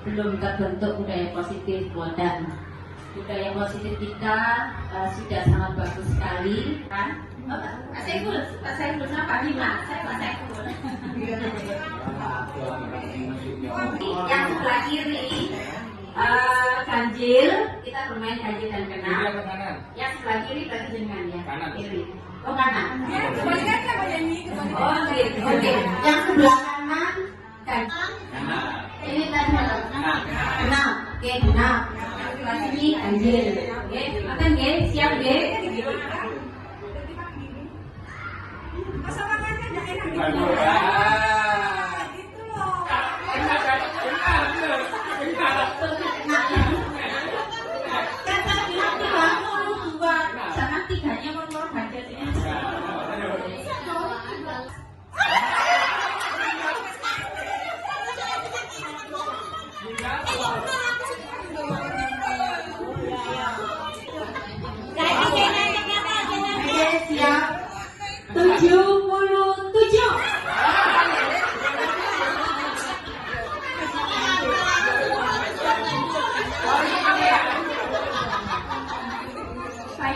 belum terbentuk budaya positif. Dan budaya positif kita sudah sangat bagus sekali kan. Pak Saiful sama Pak Bima, saya Pak Saiful. Yang sebelah kiri ganjil, kita bermain ganjil dan genap. Yang sebelah kiri berarti dengan ya. Kiri. Oh kanan. Kebalikannya Pak Yani. Oh gitu. Oke. Yang sebelah kanan ganjil. Ini tadi genap. Oke genap. Sebelah sini ganjil. Oke. Makan nggih? Siap nggih? Masa makannya enggak enak gitu. Gitu loh. Kata bilang dua, jangan tiganya mau ganjil ini. Siap 77.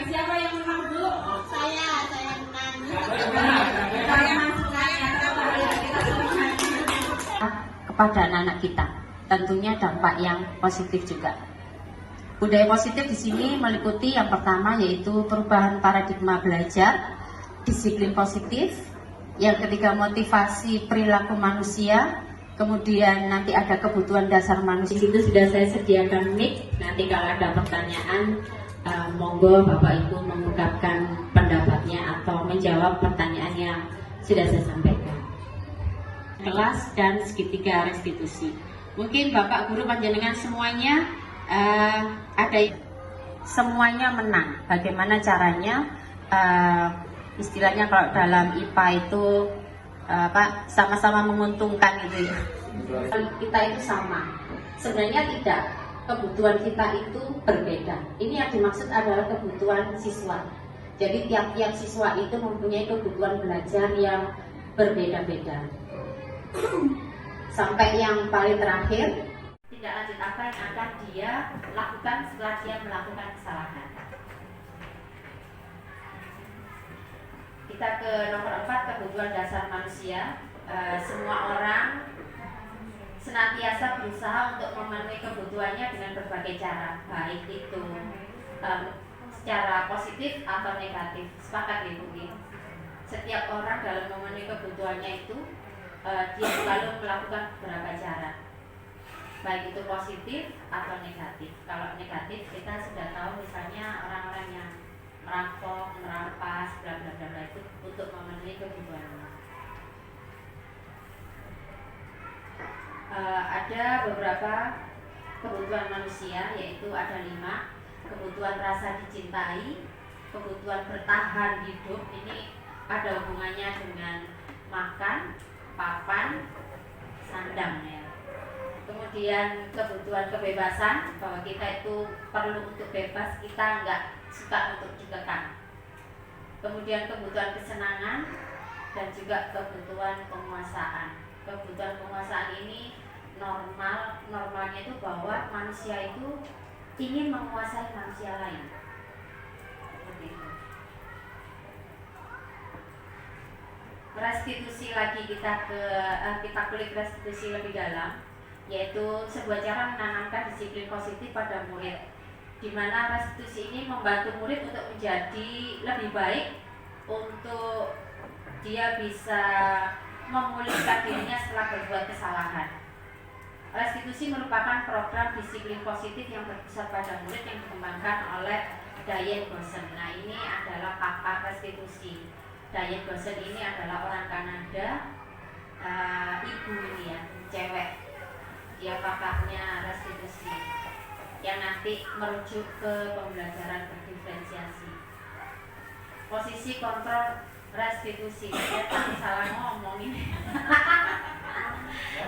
Siapa yang menang dulu? Saya menang. Kepada anak-anak kita, tentunya dampak yang positif juga. Budaya positif di sini meliputi yang pertama yaitu perubahan paradigma belajar, disiplin positif, yang ketiga motivasi perilaku manusia, kemudian nanti ada kebutuhan dasar manusia. Di situ sudah saya sediakan mic, nanti kalau ada pertanyaan monggo Bapak Ibu mengungkapkan pendapatnya atau menjawab pertanyaan yang sudah saya sampaikan. Kelas dan segitiga restitusi. Mungkin Bapak Guru panjenengan semuanya ada semuanya menang. Bagaimana caranya? Istilahnya kalau dalam IPA itu sama-sama menguntungkan gitu ya. Kita itu sama. Sebenarnya tidak. Kebutuhan kita itu berbeda. Ini yang dimaksud adalah kebutuhan siswa. Jadi tiap-tiap siswa itu mempunyai kebutuhan belajar yang berbeda-beda. Sampai yang paling terakhir, tidak lanjut apa yang akan dia lakukan setelah dia melakukan kesalahan. Kita ke nomor 4, kebutuhan dasar manusia. Semua orang senantiasa berusaha untuk memenuhi kebutuhannya dengan berbagai cara, baik itu secara positif atau negatif. Sepakat ya Bu? Setiap orang dalam memenuhi kebutuhannya itu dia selalu melakukan beberapa cara, baik itu positif atau negatif. Kalau negatif kita sudah tahu, misalnya orang-orang yang merampok, merampas, bla bla bla itu untuk memenuhi kebutuhannya. Ada beberapa kebutuhan manusia, yaitu ada 5. Kebutuhan rasa dicintai, kebutuhan bertahan hidup, ini ada hubungannya dengan makan, papan, sandang ya. Kemudian kebutuhan kebebasan, bahwa kita itu perlu untuk bebas, kita nggak suka untuk dikekang. Kemudian kebutuhan kesenangan dan juga kebutuhan penguasaan. Kebutuhan penguasaan ini normalnya itu bahwa manusia itu ingin menguasai manusia lain. Begitu. Restitusi lagi kita kulik restitusi lebih dalam, yaitu sebuah cara menanamkan disiplin positif pada murid, di mana restitusi ini membantu murid untuk menjadi lebih baik, untuk dia bisa memulihkan dirinya setelah berbuat kesalahan. Restitusi merupakan program disiplin positif yang berpusat pada murid yang dikembangkan oleh Diane Goshen. Nah, ini adalah pakar restitusi. Diane Goshen ini adalah orang Kanada, ibu ini ya, cewek. Dia pakarnya restitusi yang nanti merujuk ke pembelajaran berdiferensiasi. Posisi kontrol restitusi, saya tak salah ngomong ini.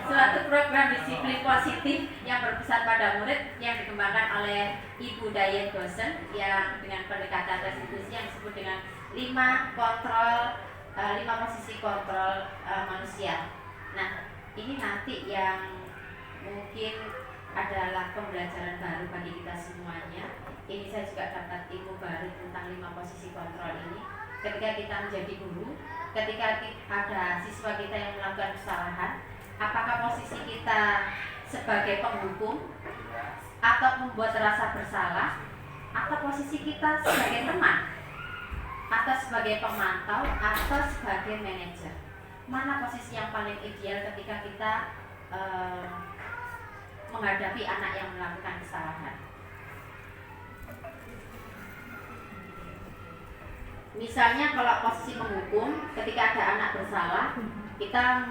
Suatu program disiplin positif yang berpusat pada murid yang dikembangkan oleh Ibu Diane Goshen yang dengan pendekatan restitusi yang disebut dengan 5 posisi kontrol manusia. Nah, ini nanti yang mungkin adalah pembelajaran baru bagi kita semuanya. Ini saya juga dapat ilmu baru tentang 5 posisi kontrol ini. Ketika kita menjadi guru, ketika ada siswa kita yang melakukan kesalahan, apakah posisi kita sebagai penghukum atau membuat rasa bersalah, atau posisi kita sebagai teman, atau sebagai pemantau, atau sebagai manajer? Mana posisi yang paling ideal ketika kita menghadapi anak yang melakukan kesalahan? Misalnya kalau posisi penghukum, ketika ada anak bersalah, kita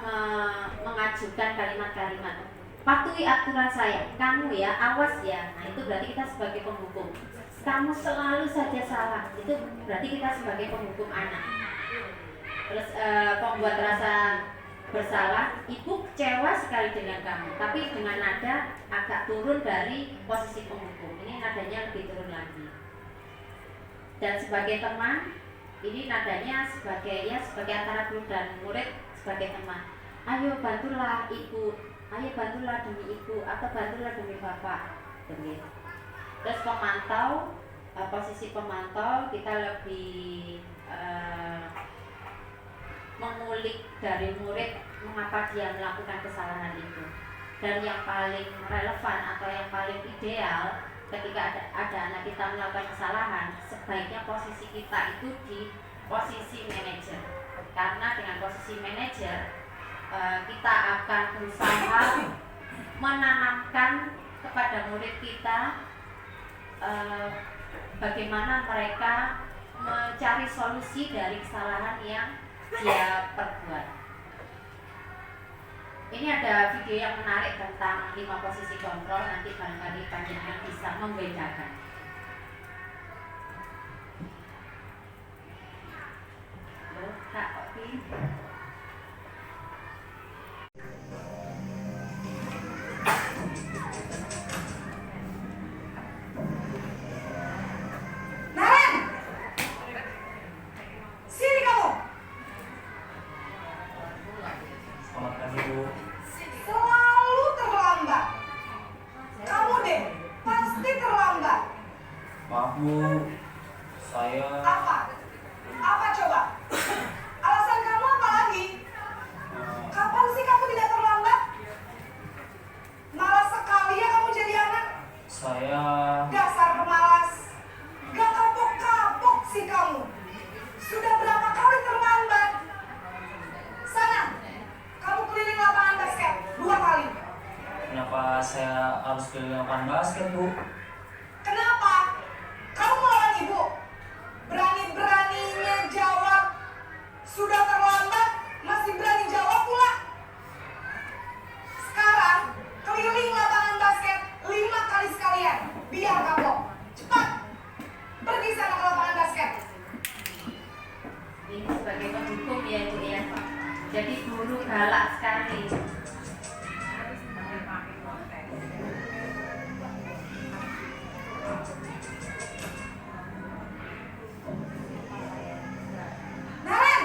mengajukan kalimat-kalimat, patuhi aturan saya, kamu ya, awas ya. Nah itu berarti kita sebagai penghukum. Kamu selalu saja salah, itu berarti kita sebagai penghukum anak. Terus pembuat rasa bersalah, ibu kecewa sekali dengan kamu, tapi dengan nada agak turun dari posisi penghukum. Ini nadanya lebih turun lagi. Dan sebagai teman, ini nadanya sebagai antara guru dan murid, sebagai teman. Ayo bantulah ibu, ayo bantulah demi ibu, atau bantulah demi bapak. Begitu. Terus pemantau, posisi pemantau kita lebih mengulik dari murid mengapa dia melakukan kesalahan itu. Dan yang paling relevan atau yang paling ideal ketika ada anak kita melakukan kesalahan, sebaiknya posisi kita itu di posisi manajer. Karena dengan posisi manajer kita akan berusaha menanamkan kepada murid kita bagaimana mereka mencari solusi dari kesalahan yang dia perbuat. Ini ada video yang menarik tentang 5 posisi kontrol, nanti barangkali panjenengan bisa membedakan. Loh, Kak Oki. Naren! Sini kamu! Selamat pagi, Bu. Selalu terlambat. Kamu deh, pasti terlambat. Maaf, Bu. Saya Apa? Apa coba? Alasan kamu apa lagi? Kapan sih kamu tidak terlambat? Malas sekali ya kamu jadi anak. saya Dasar pemalas. Gak kapok-kapok sih kamu. Sudah berapa kali terlambat? Sana, kamu keliling lapangan basket 2 kali. kenapa saya harus keliling lapangan basket, Bu? Kenapa? Kamu melawan ibu? Berani-beraninya jawab. Sudah terlambat, masih berani jawab pula. Sekarang, keliling lapangan basket 5 kali sekalian. Biar kapok. Cepat. Pergi sana ke lapangan basket. Ini sebagai penghukum ya Bu ya. Jadi guru galak sekali. Naren!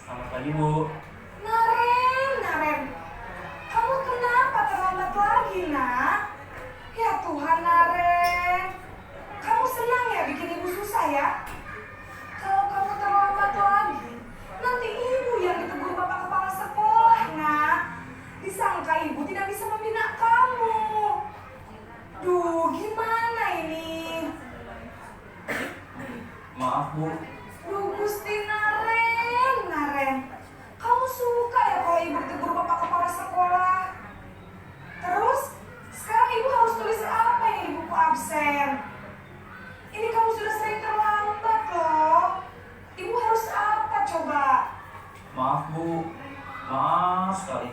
Selamat pagi, Bu. Naren. Kamu kenapa terlambat lagi, nak? Ya Tuhan, Naren. Kamu senang ya bikin ibu susah ya? Kalau kamu terlambat lagi, nanti ibu yang ditegur bapak kepala sekolah, nak. Disangka ibu tidak bisa membina kamu. Duh, gimana ini? Maaf, Bu. Duh, Gusti Naren. Kamu suka ya kalau ibu ditegur bapak kepala sekolah? Terus, sekarang ibu harus tulis apa ini di buku absen? Ini kamu sudah sering terlambat loh. Ibu harus apa coba? Maaf, Bu. Maaf sekali.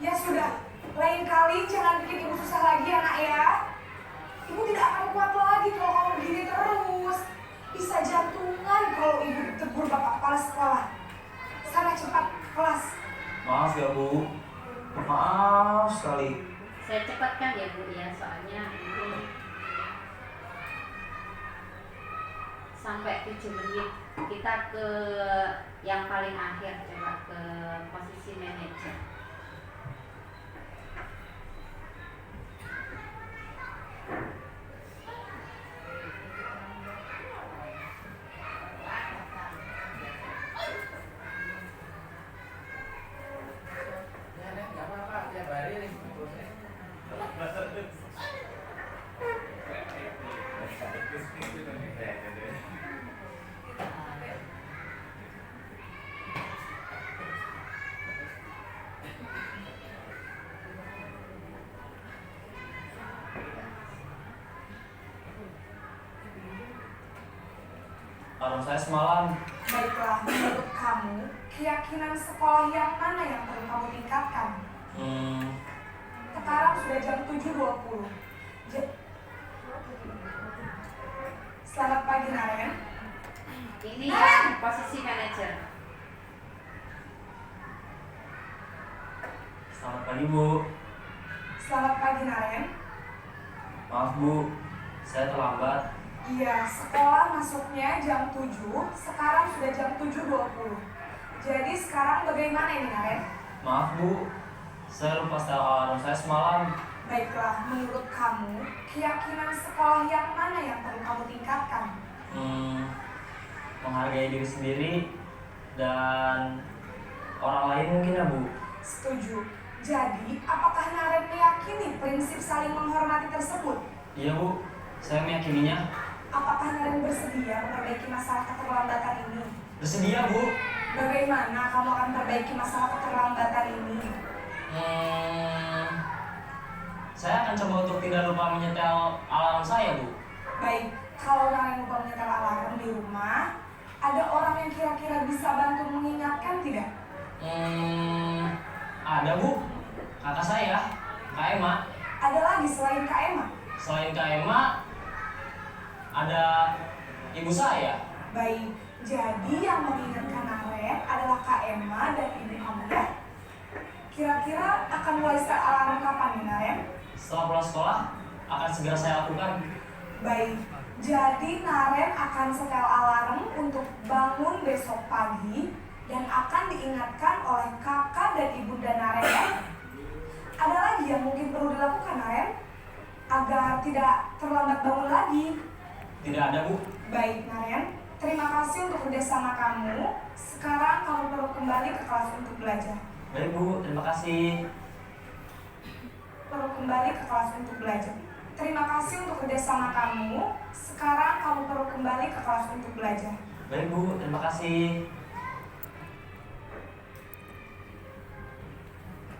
Ya sudah, lain kali jangan bikin ibu susah lagi anak ya. Ibu tidak akan kuat lagi kalau kamu begini terus. Bisa jantungan kalau ibu ditegur bapak kepala sekolah. Sana cepat kelas. Maaf ya, Bu. Maaf sekali. Saya cepatkan ya Bu ya, soalnya ini sampai 7 menit. Kita ke yang paling akhir coba. ke posisi manajer. Alarm saya semalam. Baiklah, menurut kamu, keyakinan sekolah yang mana yang perlu kamu tingkatkan? Sekarang sudah jam 7.20. Selamat pagi, Naren. Ini yang posisi manajer. Selamat pagi, Bu. Selamat pagi, Naren. Maaf, Bu. Saya terlambat. Iya, sekolah masuknya jam 7, sekarang sudah jam 7.20. Jadi sekarang bagaimana ini, Naren? Maaf, Bu. Saya lupa setel alarm saya semalam. Baiklah, menurut kamu, keyakinan sekolah yang mana yang perlu kamu tingkatkan? Menghargai diri sendiri dan orang lain mungkin ya, Bu. Setuju. Jadi, apakah Naren meyakini prinsip saling menghormati tersebut? Iya, Bu. Saya meyakininya. Apakah Naren bersedia memperbaiki masalah keterlambatan ini? Bersedia, Bu. Bagaimana kamu akan memperbaiki masalah keterlambatan ini? Saya akan coba untuk tidak lupa menyetel alarm saya, Bu. Baik, kalau Naren lupa menyetel alarm di rumah, ada orang yang kira-kira bisa bantu mengingatkan tidak? Ada, Bu. Kakak saya, Kak Emma. Ada lagi selain Kak Emma? Selain Kak Emma, ada ibu saya. Baik, jadi yang mengingatkan Naren adalah Kak Emma dan ibu kamu ya? Kira-kira akan mulai set alarm kapan nih, Naren? Setelah pulang sekolah, akan segera saya lakukan. Baik, jadi Naren akan setel alarm untuk bangun besok pagi dan akan diingatkan oleh kakak dan ibunda Naren ya? Ada lagi yang mungkin perlu dilakukan, Naren? Agar tidak terlambat bangun lagi. Tidak ada, Bu. Baik, Naren. Terima kasih untuk kerjasama kamu. Sekarang kamu perlu kembali ke kelas untuk belajar. Baik, Bu. Terima kasih. Perlu kembali ke kelas untuk belajar. Terima kasih untuk kerjasama kamu. Sekarang kamu perlu kembali ke kelas untuk belajar. Baik, Bu. Terima kasih.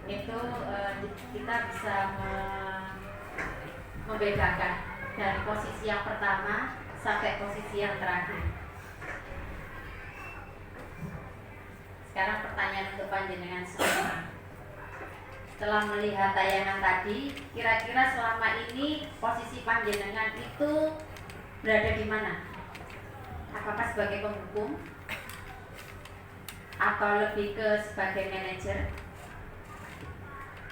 Itu kita bisa membedakan dari posisi yang pertama sampai posisi yang terakhir. Sekarang pertanyaan untuk panjenengan semua. Setelah melihat tayangan tadi, kira-kira selama ini posisi panjenengan itu berada di mana? Apakah sebagai penghukum? Atau lebih ke sebagai manajer?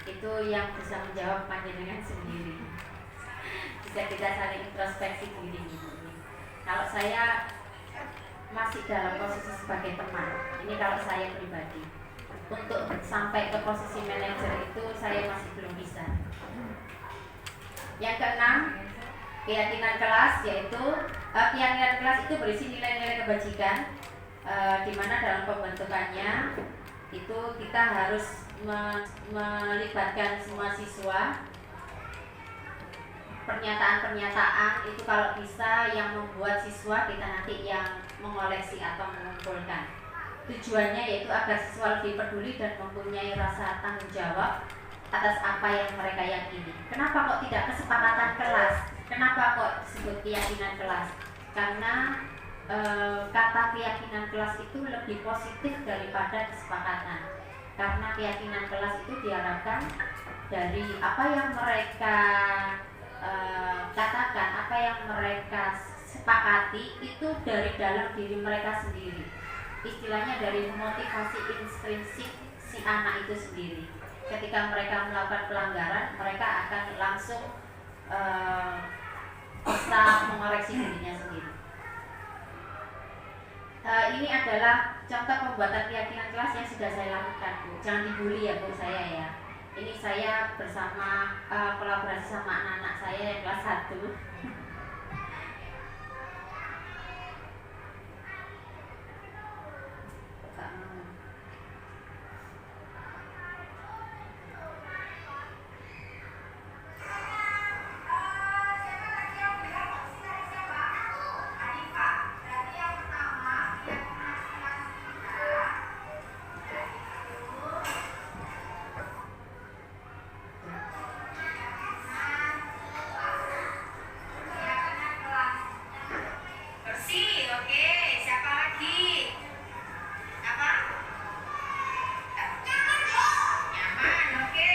Itu yang bisa menjawab panjenengan sendiri. Bisa kita saling introspeksi diri. Kalau saya masih dalam posisi sebagai teman, ini kalau saya pribadi. Untuk sampai ke posisi manajer itu saya masih belum bisa. Yang keenam, keyakinan kelas, yaitu keyakinan kelas itu berisi nilai-nilai kebajikan, di mana dalam pembentukannya itu kita harus melibatkan semua siswa. Pernyataan-pernyataan itu kalau bisa yang membuat siswa, kita nanti yang mengoleksi atau mengumpulkan. Tujuannya yaitu agar siswa lebih peduli dan mempunyai rasa tanggung jawab atas apa yang mereka yakini. Kenapa kok tidak kesepakatan kelas? Kenapa kok disebut keyakinan kelas? Karena kata keyakinan kelas itu lebih positif daripada kesepakatan. Karena keyakinan kelas itu diharapkan dari apa yang mereka katakan, apa yang mereka sepakati itu dari dalam diri mereka sendiri. Istilahnya dari motivasi intrinsik si anak itu sendiri. Ketika mereka melakukan pelanggaran, mereka akan langsung bisa mengoreksi dirinya sendiri. Ini adalah contoh pembuatan keyakinan kelas yang sudah saya lakukan, Bu. Jangan dibully ya, Bu, saya ya. Ini saya bersama kolaborasi sama anak-anak saya yang kelas 1. Bersih, oke. Siapa lagi? Apa? Nyaman, oke.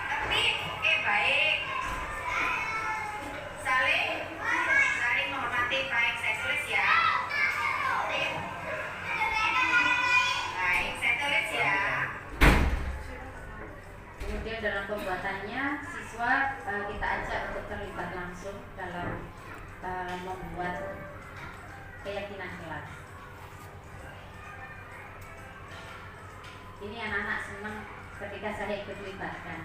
Tertib, oke, baik. Saling menghormati, baik. Saya tulis ya. Baik, saya tulis ya. Kemudian dalam pembuatannya siswa kita ajak untuk terlibat langsung dalam membuat keyakinan kelas. Ini anak-anak senang ketika saya ikut libatkan.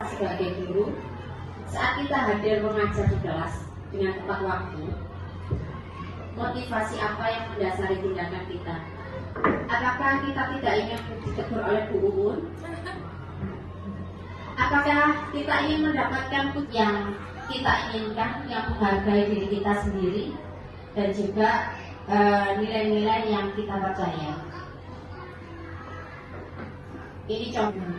Sebagai guru, saat kita hadir mengajar di kelas dengan tepat waktu, motivasi apa yang mendasari tindakan kita? Apakah kita tidak ingin ditegur oleh Bu Uun? Apakah kita ingin mendapatkan yang kita inginkan, yang menghargai diri kita sendiri, dan juga nilai-nilai yang kita percaya? Ini contoh.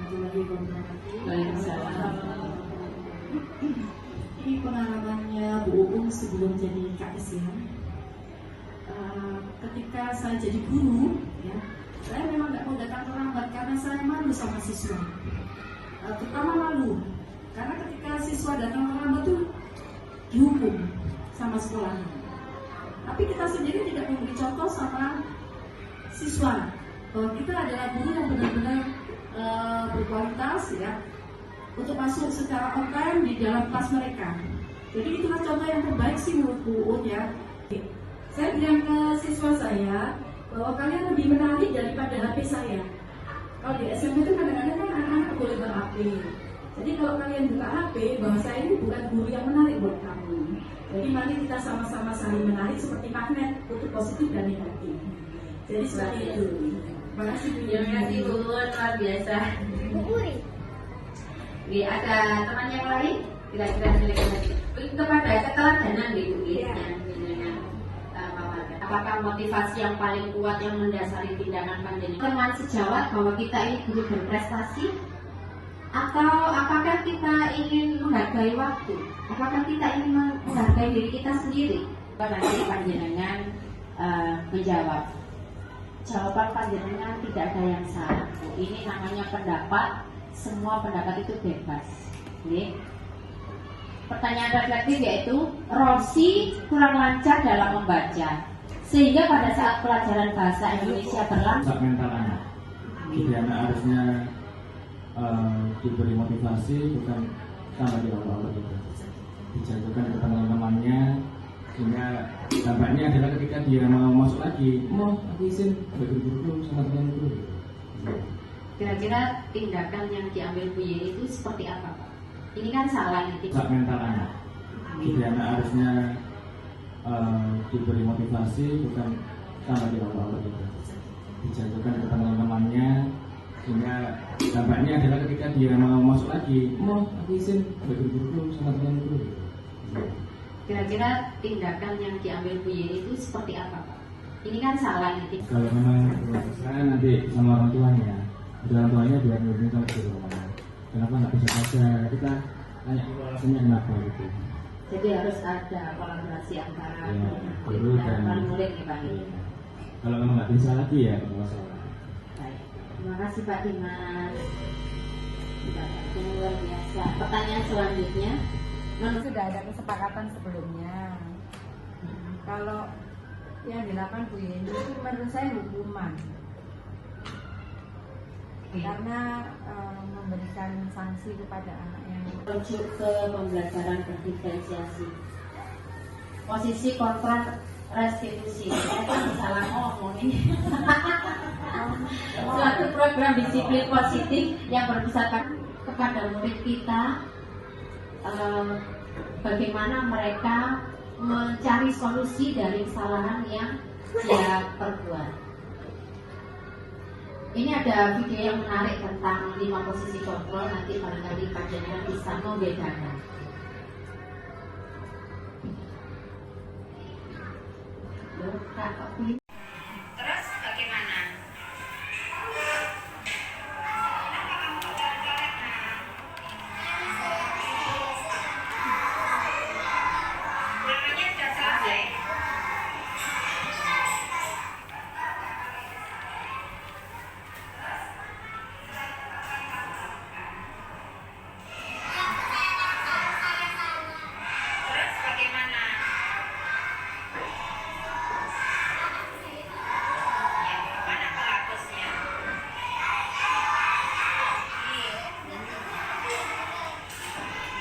Ini pengalamannya Bu Uung sebelum jadi KS ya. Ketika saya jadi guru, ya, saya memang nggak mau datang terlambat karena saya malu sama siswa. Terutama malu karena ketika siswa datang terlambat tuh dihukum sama sekolah. Tapi kita sendiri tidak memberi contoh sama siswa bahwa kita adalah guru yang benar-benar berkualitas ya, untuk masuk secara online di dalam kelas mereka. Jadi itulah contoh yang terbaik sih menurut Bu Uun ya. Saya bilang ke siswa saya bahwa kalian lebih menarik daripada HP saya. Kalau di SMP itu kadang-kadang kan anak-anak boleh ber-HP. Jadi kalau kalian buka HP, bahwa saya ini bukan guru yang menarik buat kamu. Jadi mari kita sama-sama saling menarik seperti magnet untuk positif dan negatif. Jadi seperti itu. Terima kasih Bu. Terima kasih Bu Uun, luar biasa. Ada teman yang lain? Kira-kira kepada keteladanan Bu dengan apakah motivasi yang paling kuat yang mendasari tindakan panjenengan teman sejawat bahwa kita ini guru berprestasi, atau apakah kita ingin menghargai waktu? Apakah kita ingin menghargai diri kita sendiri? Nanti panjenengan menjawab. Jawaban panjenengan tidak ada yang salah. Ini namanya pendapat. Semua pendapat itu bebas. Oke. Pertanyaan reflektif yaitu Rosi kurang lancar dalam membaca, sehingga pada saat pelajaran bahasa Indonesia berlangsung mental anak. Jadi anak harusnya diberi motivasi, bukan tambah diolok-olok gitu. Dijatuhkan ke teman-temannya, sehingga dampaknya adalah ketika dia mau masuk lagi, mau aku izin bagi guru sama teman-teman guru. Kira-kira tindakan yang diambil Bu Ye itu seperti apa, Pak? Ini kan salah nih. Mental anak. Jadi anak harusnya diberi motivasi, bukan tambah diolok-olok gitu. Dijatuhkan ke teman-temannya, sehingga dampaknya adalah ketika dia mau masuk lagi, mau aku izin bagi guru sama teman-teman guru. Kira-kira tindakan yang diambil Bu Ye itu seperti apa, Pak? Ini kan salah nih. Kalau memang saya nanti sama orang tuanya, orang tuanya biar minta ke rumah. Kenapa nggak bisa saja kita tanya alasannya kenapa gitu. Jadi harus ada kolaborasi antara Ya, guru guru dan dan- murid ya Pak. Kalau memang nggak bisa lagi ya nggak masalah. Baik. Terima kasih Pak Dimas. Itu luar biasa. Pertanyaan selanjutnya, Sudah ada kesepakatan sebelumnya. Kalau yang dilakukan Bu Yeni itu menurut saya hukuman, karena memberikan sanksi kepada anak yang merujuk ke pembelajaran berdiferensiasi. Posisi kontrak restitusi. Saya kan salah ngomong ini. Suatu program disiplin positif yang berpusat kepada murid kita, bagaimana mereka mencari solusi dari kesalahan yang dia perbuat. Ini ada video yang menarik tentang 5 posisi kontrol, nanti barangkali Pak Jenderal bisa membedakan. Terus bagaimana? Namanya sudah selesai. Terus bagaimana? Ya, mana pelapusnya?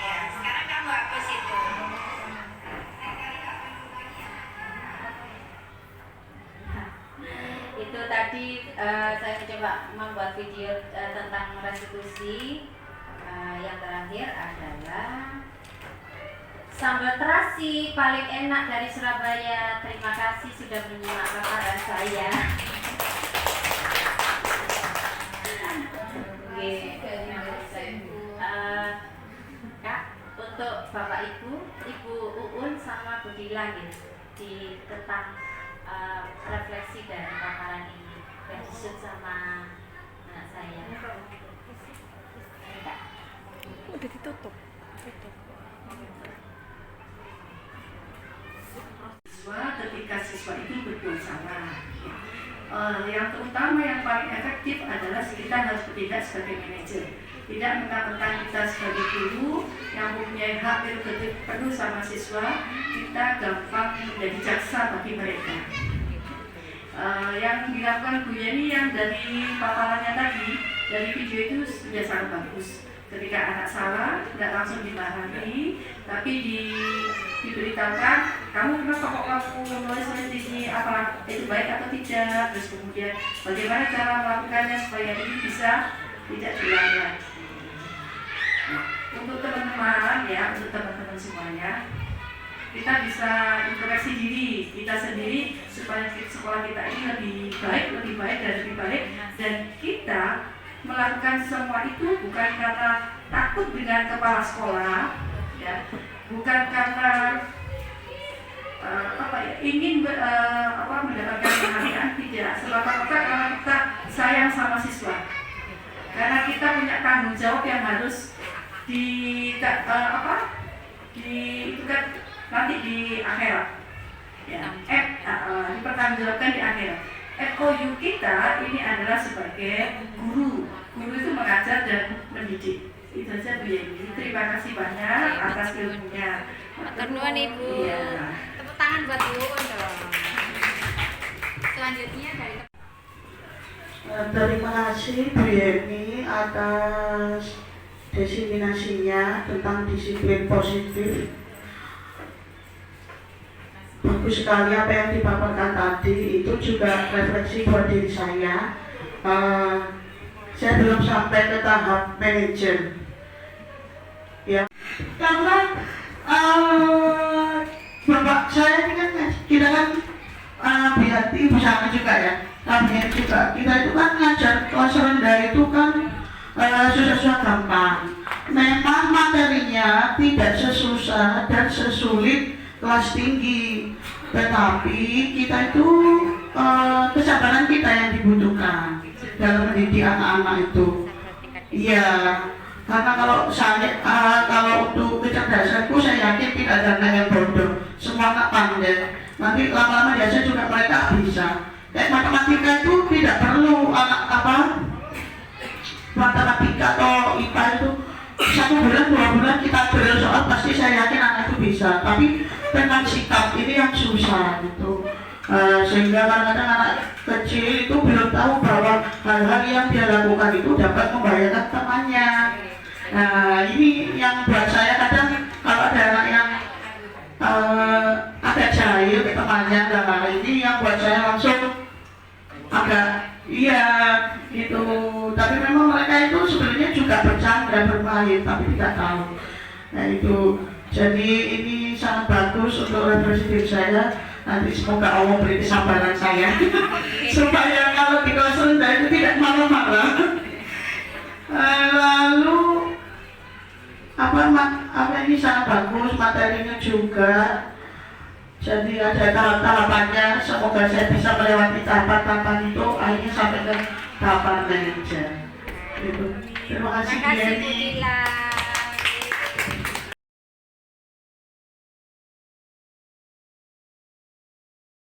Ya, sekarang kamu hapus itu. Itu tadi saya mencoba membuat video tentang restitusi. Yang terakhir adalah sambal terasi paling enak dari Surabaya. Terima kasih sudah menyimak paparan saya. Oke, Kak, untuk Bapak Ibu, Ibu Uun sama Bu Dila di tentang refleksi dari paparan ini yang disebut sama anak saya. Kak. Udah ditutup. Siswa ketika siswa itu berbuat salah, yang terutama yang paling efektif adalah kita harus bertindak sebagai manajer, tidak mentang-mentang kita sebagai guru yang mempunyai hak prerogatif penuh sama siswa, kita gampang menjadi jaksa bagi mereka. Yang dilakukan Bu Yeni yang dari paparannya tadi, dari video itu sudah sangat bagus. Ketika anak salah, tidak langsung dimarahi, tapi diberitahukan, kamu kenapa kok kamu menulis di sini, apa itu baik atau tidak, terus kemudian bagaimana cara melakukannya supaya ini bisa tidak diulang lagi. Nah, untuk teman-teman ya, untuk teman-teman semuanya, kita bisa introspeksi diri kita sendiri supaya sekolah kita ini lebih baik dan kita melakukan semua itu bukan karena takut dengan kepala sekolah, ya, bukan karena ingin mendapatkan penghargaan, tidak. Semata-mata karena kita sayang sama siswa, karena kita punya tanggung jawab yang harus itu kan nanti di akhirat, ya, dipertanggungjawabkan di akhirat. FOU kita ini adalah sebagai guru itu mengajar dan mendidik. Itu saja Bu Yeni. Terima kasih banyak atas ilmunya. Matur nuwun Ibu. Iya. Tepuk tangan buat Ibu dong. Selanjutnya dari Terima kasih Bu Yeni atas diseminasinya tentang disiplin positif. Bagus sekali apa yang dipaparkan tadi, itu juga refleksi buat diri saya. Saya belum sampai ke tahap manajer, ya, karena bapak saya ini kan kita kan hati bersama juga ya, kami juga kita itu kan ngajar kelas rendah itu kan susah-susah gampang. Memang materinya tidak sesusah dan sesulit kelas tinggi, tetapi kita itu kesabaran kita yang dibutuhkan dalam mendidik anak-anak itu. Iya, Karena kalau untuk kecerdasanku saya yakin tidak ada anak yang bodoh, semua anak pandai. Nanti lama-lama biasanya juga mereka bisa. Kayak matematika itu tidak perlu matematika atau IPA itu 1 bulan 2 bulan kita beri soal pasti saya yakin anak itu bisa. Tapi tentang sikap ini yang susah gitu. Sehingga kadang-kadang anak kecil itu belum tahu bahwa hal-hal yang dia lakukan itu dapat membahayakan temannya. Nah ini yang buat saya kadang kalau ada anak yang agak jahil ke temannya, nah ini yang buat saya langsung agak iya gitu. Tapi memang mereka itu sebenarnya juga bercanda bermain tapi tidak tahu. Nah itu jadi ini sangat bagus untuk representatif saya. Nanti semoga Allah beri kesabaran saya supaya kalau di kelas rendah itu tidak marah-marah. Lalu apa ini sangat bagus, materinya juga. Jadi ada tahap-tahapannya. Semoga saya bisa melewati tahapan-tahapan itu akhirnya sampai ke tahapan manajer. Gitu. Terima kasih Bu Yeni.